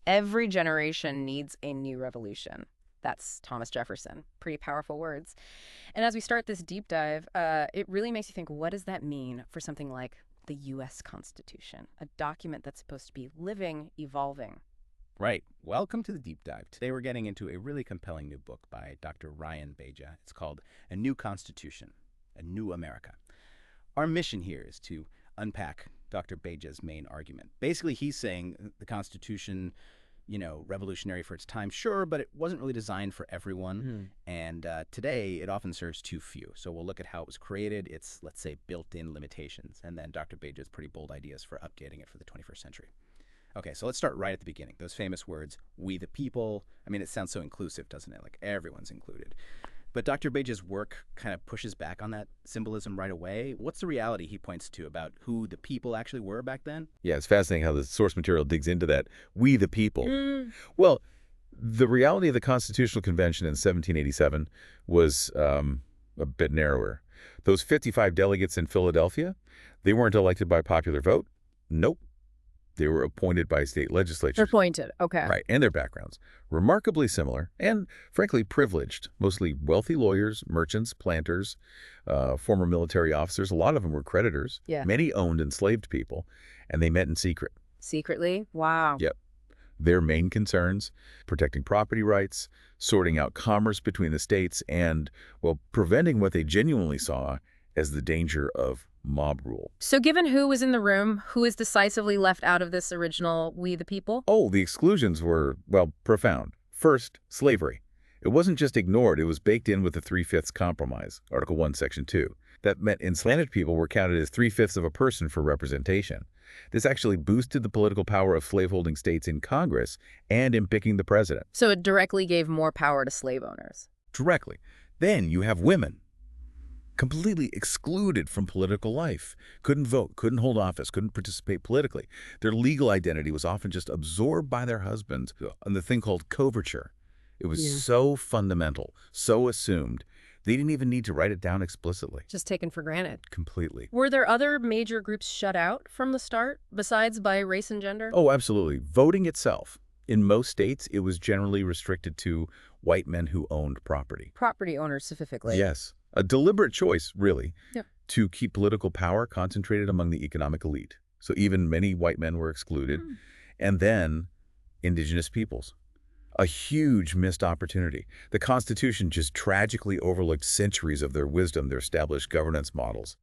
Every generation needs a new revolution. That's Thomas Jefferson. Pretty powerful words. And as we start this deep dive, it really makes you think, what does that mean for something like the U.S. Constitution, a document that's supposed to be living, evolving? Right. Welcome to the deep dive. Today we're getting into a really compelling new book by Dr. Narayan Baidya. It's called A New Constitution, A New America. Our mission here is to unpack Dr. Baidya's main argument. Basically, he's saying the Constitution, revolutionary for its time, sure, but it wasn't really designed for everyone. And today, it often serves too few. So we'll look at how it was created, its, let's say, built-in limitations, and then Dr. Baidya's pretty bold ideas for updating it for the 21st century. Okay, so let's start right at the beginning. Those famous words, we the people. I mean, it sounds so inclusive, doesn't it? Like everyone's included. But Dr. Baidya's work kind of pushes back on that symbolism right away. What's the reality he points to about who the people actually were back then? Yeah, it's fascinating how the source material digs into that. We the people. Well, the reality of the Constitutional Convention in 1787 was a bit narrower. Those 55 delegates in Philadelphia, they weren't elected by popular vote. Nope. They were appointed by state legislatures. Appointed, okay. Right, and their backgrounds. Remarkably similar and, frankly, privileged. Mostly wealthy lawyers, merchants, planters, former military officers. A lot of them were creditors. Yeah. Many owned enslaved people, and they met in secret. Secretly? Wow. Yep. Their main concerns, protecting property rights, sorting out commerce between the states, and, well, preventing what they genuinely saw as the danger of mob rule. So given who was in the room, who is decisively left out of this original We the People? Oh, the exclusions were, well, profound. First, slavery. It wasn't just ignored, it was baked in with the 3/5 compromise, Article 1, Section 2. That meant enslaved people were counted as 3/5 of a person for representation. This actually boosted the political power of slaveholding states in Congress and in picking the president. So it directly gave more power to slave owners. Directly. Then you have women. Completely excluded from political life. Couldn't vote, couldn't hold office, couldn't participate politically. Their legal identity was often just absorbed by their husbands on the thing called coverture. It was so fundamental, so assumed, they didn't even need to write it down explicitly. Just taken for granted. Completely. Were there other major groups shut out from the start, besides by race and gender? Oh, absolutely. Voting itself. In most states, it was generally restricted to white men who owned property. Property owners specifically. Yes. A deliberate choice, really, Yep. to keep political power concentrated among the economic elite. So even many white men were excluded. And then Indigenous peoples. A huge missed opportunity. The Constitution just tragically overlooked centuries of their wisdom, their established governance models.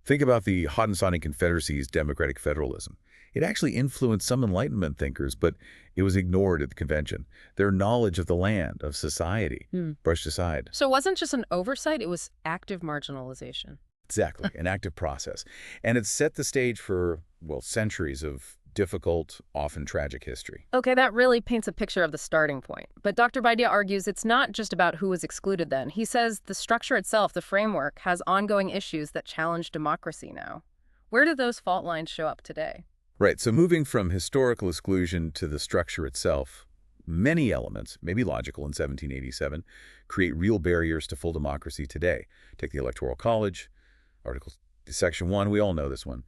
Think about the Haudenosaunee Confederacy's democratic federalism. It actually influenced some Enlightenment thinkers, but it was ignored at the convention. Their knowledge of the land, of society, brushed aside. So it wasn't just an oversight, it was active marginalization. Exactly, an active process. And it set the stage for, well, centuries of difficult, often tragic history. Okay, that really paints a picture of the starting point. But Dr. Baidya argues it's not just about who was excluded then. He says the structure itself, the framework, has ongoing issues that challenge democracy now. Where do those fault lines show up today? Right, so moving from historical exclusion to the structure itself, many elements, maybe logical in 1787, create real barriers to full democracy today. Take the Electoral College, Section 1, we all know this one.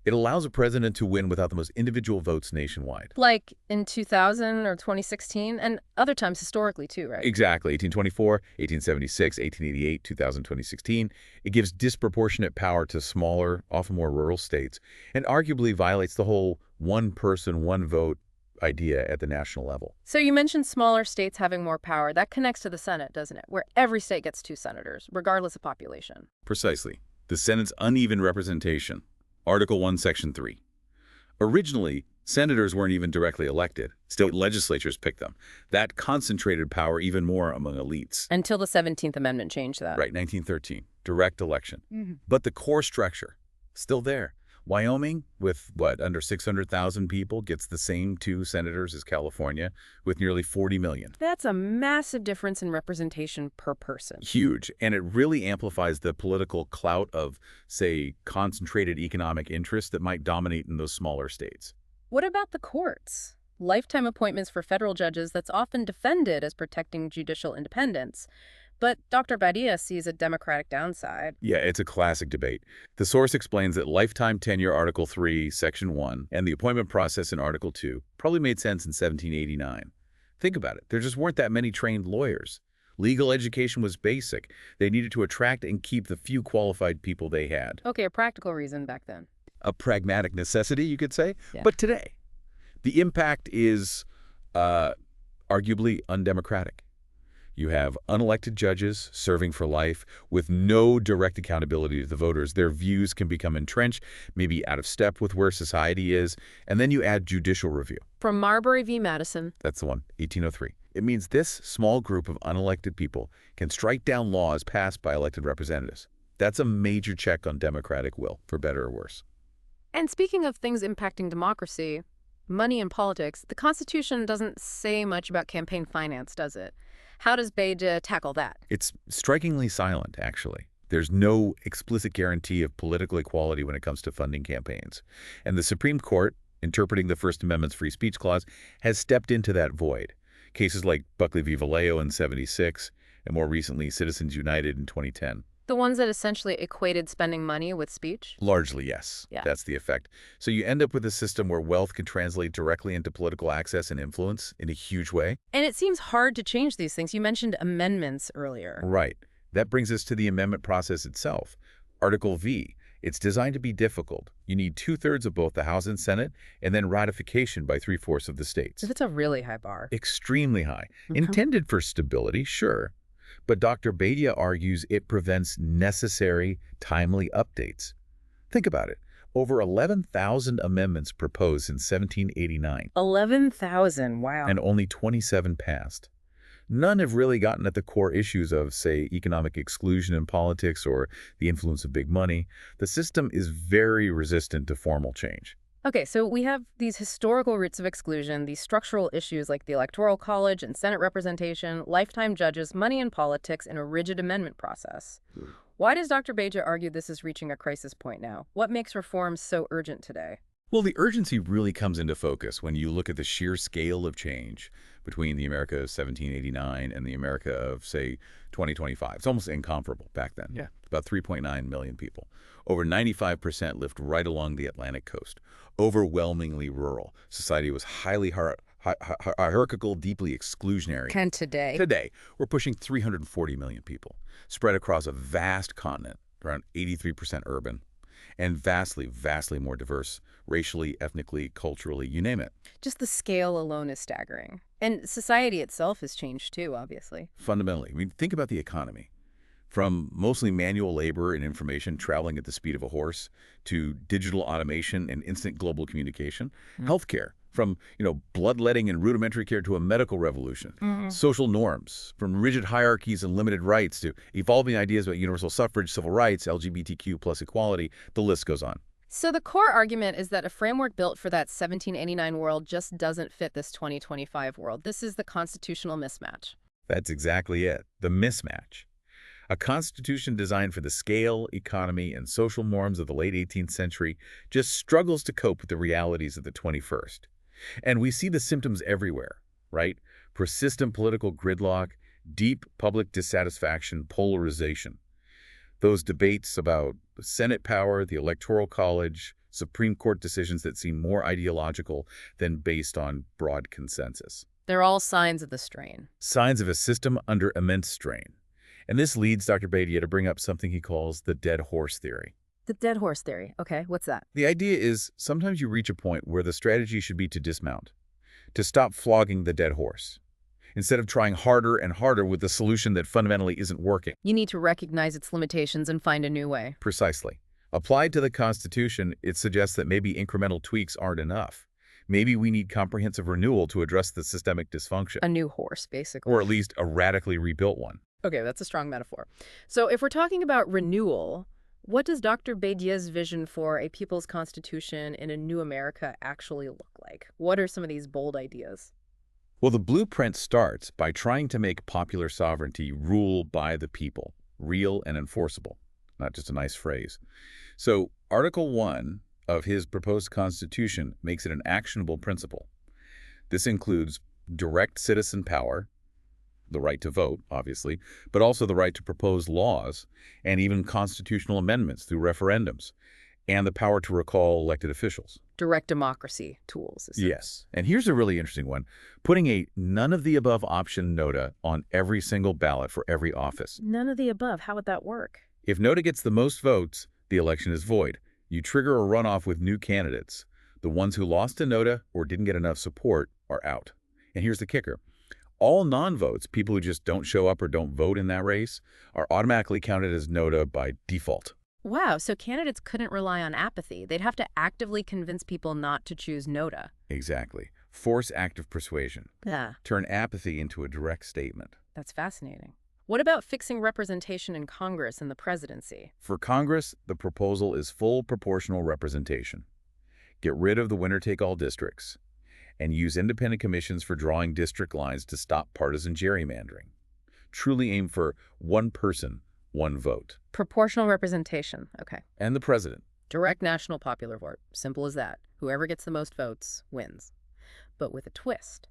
It allows a president to win without the most individual votes nationwide. Like in 2000 or 2016, and other times historically too, right? Exactly. 1824, 1876, 1888, 2000, 2016. It gives disproportionate power to smaller, often more rural states, and arguably violates the whole one person, one vote idea at the national level. So you mentioned smaller states having more power. That connects to the Senate, doesn't it? Where every state gets 2 senators, regardless of population. Precisely. The Senate's uneven representation. Article 1, Section 3. Originally, senators weren't even directly elected. State legislatures picked them. That concentrated power even more among elites. Until the 17th Amendment changed that. Right, 1913. Direct election. But the core structure, still there. Wyoming, with, under 600,000 people, gets the same 2 senators as California, with nearly 40 million. That's a massive difference in representation per person. Huge, and it really amplifies the political clout of, say, concentrated economic interests that might dominate in those smaller states. What about the courts? Lifetime appointments for federal judges that's often defended as protecting judicial independence. But Dr. Baidya sees a democratic downside. Yeah, it's a classic debate. The source explains that lifetime tenure Article 3, Section 1, and the appointment process in Article 2 probably made sense in 1789. Think about it. There just weren't that many trained lawyers. Legal education was basic. They needed to attract and keep the few qualified people they had. Okay, a practical reason back then. A pragmatic necessity, you could say. Yeah. But today, the impact is arguably undemocratic. You have unelected judges serving for life with no direct accountability to the voters. Their views can become entrenched, maybe out of step with where society is. And then you add judicial review. From Marbury v. Madison. That's the one, 1803. It means this small group of unelected people can strike down laws passed by elected representatives. That's a major check on democratic will, for better or worse. And speaking of things impacting democracy, money and politics, the Constitution doesn't say much about campaign finance, does it? How does Baidya tackle that? It's strikingly silent, actually. There's no explicit guarantee of political equality when it comes to funding campaigns. And the Supreme Court, interpreting the First Amendment's free speech clause, has stepped into that void. Cases like Buckley v. Vallejo in '76, and more recently Citizens United in 2010. The ones that essentially equated spending money with speech? Largely, yes. Yeah. That's the effect. So you end up with a system where wealth can translate directly into political access and influence in a huge way. And it seems hard to change these things. You mentioned amendments earlier. Right. That brings us to the amendment process itself. Article V. It's designed to be difficult. You need 2/3 of both the House and Senate, and then ratification by 3/4 of the states. It's a really high bar. Extremely high. Intended for stability, sure. But Dr. Baidya argues it prevents necessary, timely updates. Think about it. Over 11,000 amendments proposed in 1789. 11,000, wow. And only 27 passed. None have really gotten at the core issues of, say, economic exclusion in politics or the influence of big money. The system is very resistant to formal change. Okay, so we have these historical roots of exclusion, these structural issues like the Electoral College and Senate representation, lifetime judges, money in politics, and a rigid amendment process. Why does Dr. Baidya argue this is reaching a crisis point now? What makes reforms so urgent today? Well, the urgency really comes into focus when you look at the sheer scale of change between the America of 1789 and the America of, say, 2025. It's almost incomparable back then. Yeah. About 3.9 million people. Over 95% lived right along the Atlantic coast. Overwhelmingly rural. Society was highly hierarchical, deeply exclusionary. Can today? Today, we're pushing 340 million people, spread across a vast continent, around 83% urban, and vastly, vastly more diverse, racially, ethnically, culturally, you name it. Just the scale alone is staggering. And society itself has changed too, obviously. Fundamentally, I mean, think about the economy. From mostly manual labor and information traveling at the speed of a horse to digital automation and instant global communication, healthcare, from bloodletting and rudimentary care to a medical revolution, social norms, from rigid hierarchies and limited rights to evolving ideas about universal suffrage, civil rights, LGBTQ plus equality, the list goes on. So the core argument is that a framework built for that 1789 world just doesn't fit this 2025 world. This is the constitutional mismatch. That's exactly it, the mismatch. A constitution designed for the scale, economy, and social norms of the late 18th century just struggles to cope with the realities of the 21st. And we see the symptoms everywhere, right? Persistent political gridlock, deep public dissatisfaction, polarization. Those debates about the Senate power, the Electoral College, Supreme Court decisions that seem more ideological than based on broad consensus. They're all signs of the strain. Signs of a system under immense strain. And this leads Dr. Baidya to bring up something he calls the dead horse theory. The dead horse theory. Okay, what's that? The idea is sometimes you reach a point where the strategy should be to dismount, to stop flogging the dead horse, instead of trying harder and harder with a solution that fundamentally isn't working. You need to recognize its limitations and find a new way. Precisely. Applied to the Constitution, it suggests that maybe incremental tweaks aren't enough. Maybe we need comprehensive renewal to address the systemic dysfunction. A new horse, basically. Or at least a radically rebuilt one. Okay, that's a strong metaphor. So if we're talking about renewal, what does Dr. Baidya's vision for a people's constitution in a new America actually look like? What are some of these bold ideas? Well, the blueprint starts by trying to make popular sovereignty rule by the people, real and enforceable, not just a nice phrase. So Article 1 of his proposed constitution makes it an actionable principle. This includes direct citizen power, the right to vote, obviously, but also the right to propose laws and even constitutional amendments through referendums, and the power to recall elected officials. Direct democracy tools. Yes. And here's a really interesting one. Putting a none-of-the-above option NOTA on every single ballot for every office. None of the above. How would that work? If NOTA gets the most votes, the election is void. You trigger a runoff with new candidates. The ones who lost to NOTA or didn't get enough support are out. And here's the kicker. All non-votes, people who just don't show up or don't vote in that race, are automatically counted as NOTA by default. Wow, so candidates couldn't rely on apathy. They'd have to actively convince people not to choose NOTA. Exactly. Force active persuasion. Yeah. Turn apathy into a direct statement. That's fascinating. What about fixing representation in Congress and the presidency? For Congress, the proposal is full proportional representation. Get rid of the winner-take-all districts and use independent commissions for drawing district lines to stop partisan gerrymandering. Truly aim for one person, one vote. Proportional representation. Okay. And the president. Direct national popular vote. Simple as that. Whoever gets the most votes wins. But with a twist.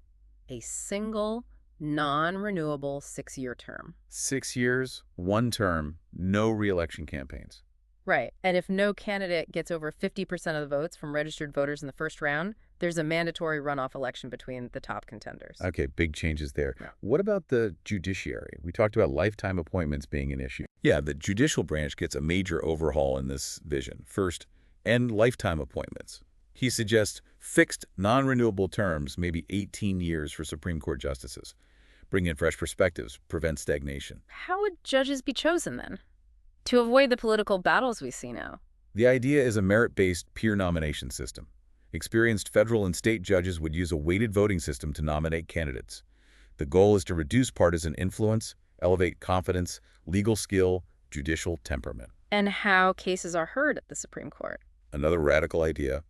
A single, non-renewable 6-year term. 6 years, one term, no re-election campaigns. Right. And if no candidate gets over 50% of the votes from registered voters in the first round, there's a mandatory runoff election between the top contenders. Okay, big changes there. Yeah. What about the judiciary? We talked about lifetime appointments being an issue. Yeah, the judicial branch gets a major overhaul in this vision. First, end lifetime appointments. He suggests fixed, non-renewable terms, maybe 18 years for Supreme Court justices. Bring in fresh perspectives, prevent stagnation. How would judges be chosen then? To avoid the political battles we see now. The idea is a merit-based peer nomination system. Experienced federal and state judges would use a weighted voting system to nominate candidates. The goal is to reduce partisan influence, elevate confidence, legal skill, judicial temperament. And how cases are heard at the Supreme Court. Another radical idea,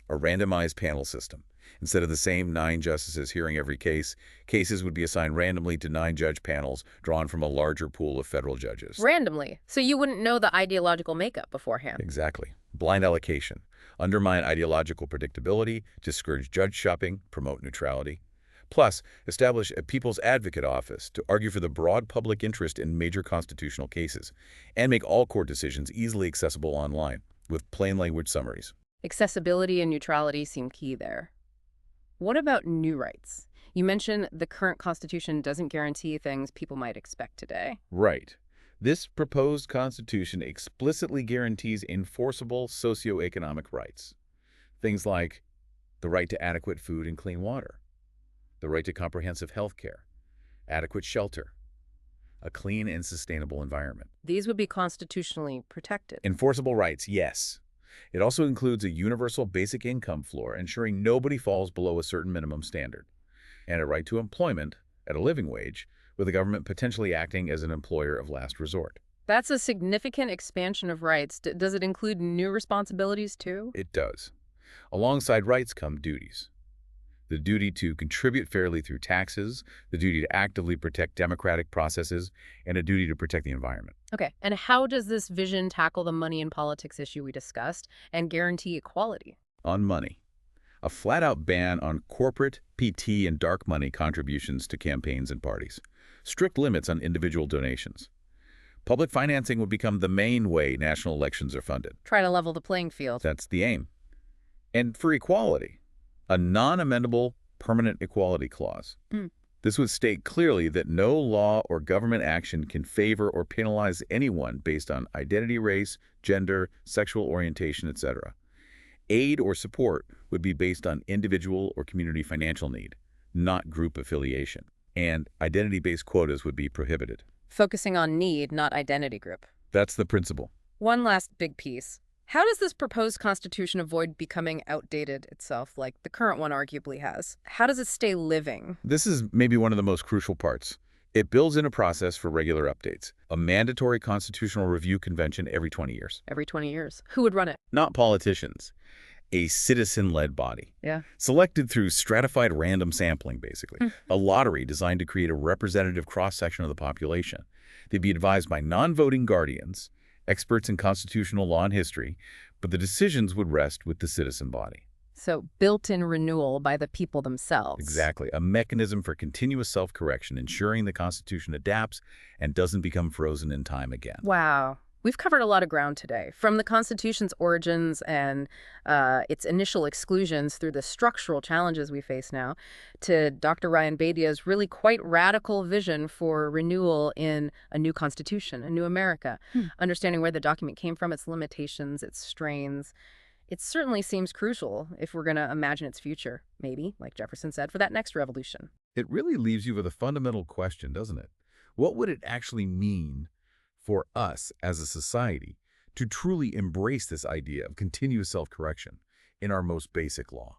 a randomized panel system. Instead of the same 9 justices hearing every case, cases would be assigned randomly to 9 judge panels drawn from a larger pool of federal judges. Randomly. So you wouldn't know the ideological makeup beforehand. Exactly. Blind allocation. Undermine ideological predictability, discourage judge shopping, promote neutrality. Plus, establish a People's Advocate Office to argue for the broad public interest in major constitutional cases, and make all court decisions easily accessible online, with plain language summaries. Accessibility and neutrality seem key there. What about new rights? You mentioned the current Constitution doesn't guarantee things people might expect today. Right. This proposed Constitution explicitly guarantees enforceable socioeconomic rights. Things like the right to adequate food and clean water, the right to comprehensive health care, adequate shelter, a clean and sustainable environment. These would be constitutionally protected. Enforceable rights, yes. It also includes a universal basic income floor, ensuring nobody falls below a certain minimum standard, and a right to employment at a living wage, with the government potentially acting as an employer of last resort. That's a significant expansion of rights. Does it include new responsibilities too? It does. Alongside rights come duties. The duty to contribute fairly through taxes, the duty to actively protect democratic processes, and a duty to protect the environment. Okay, and how does this vision tackle the money in politics issue we discussed and guarantee equality? On money. A flat-out ban on corporate, PT, and dark money contributions to campaigns and parties. Strict limits on individual donations. Public financing would become the main way national elections are funded. Try to level the playing field. That's the aim. And for equality, a non-amendable permanent equality clause. This would state clearly that no law or government action can favor or penalize anyone based on identity, race, gender, sexual orientation, etc. Aid or support would be based on individual or community financial need, not group affiliation. And identity-based quotas would be prohibited. Focusing on need, not identity group. That's the principle. One last big piece. How does this proposed constitution avoid becoming outdated itself, like the current one arguably has? How does it stay living? This is maybe one of the most crucial parts. It builds in a process for regular updates, a mandatory constitutional review convention every 20 years. Every 20 years. Who would run it? Not politicians. A citizen-led body. Yeah. Selected through stratified random sampling, basically. A lottery designed to create a representative cross-section of the population. They'd be advised by non-voting guardians, experts in constitutional law and history, but the decisions would rest with the citizen body. So built-in renewal by the people themselves. Exactly. A mechanism for continuous self-correction, ensuring the Constitution adapts and doesn't become frozen in time again. Wow. We've covered a lot of ground today, from the Constitution's origins and its initial exclusions through the structural challenges we face now, to Dr. Ryan Baidya's really quite radical vision for renewal in a new Constitution, a new America, understanding where the document came from, its limitations, its strains. It certainly seems crucial if we're going to imagine its future, maybe, like Jefferson said, for that next revolution. It really leaves you with a fundamental question, doesn't it? What would it actually mean for us as a society to truly embrace this idea of continuous self-correction in our most basic law?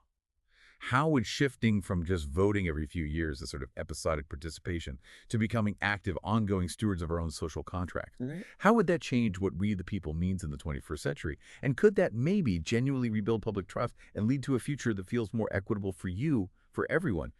How would shifting from just voting every few years, a sort of episodic participation, to becoming active, ongoing stewards of our own social contract, how would that change what we the people means in the 21st century? And could that maybe genuinely rebuild public trust and lead to a future that feels more equitable for you, for everyone,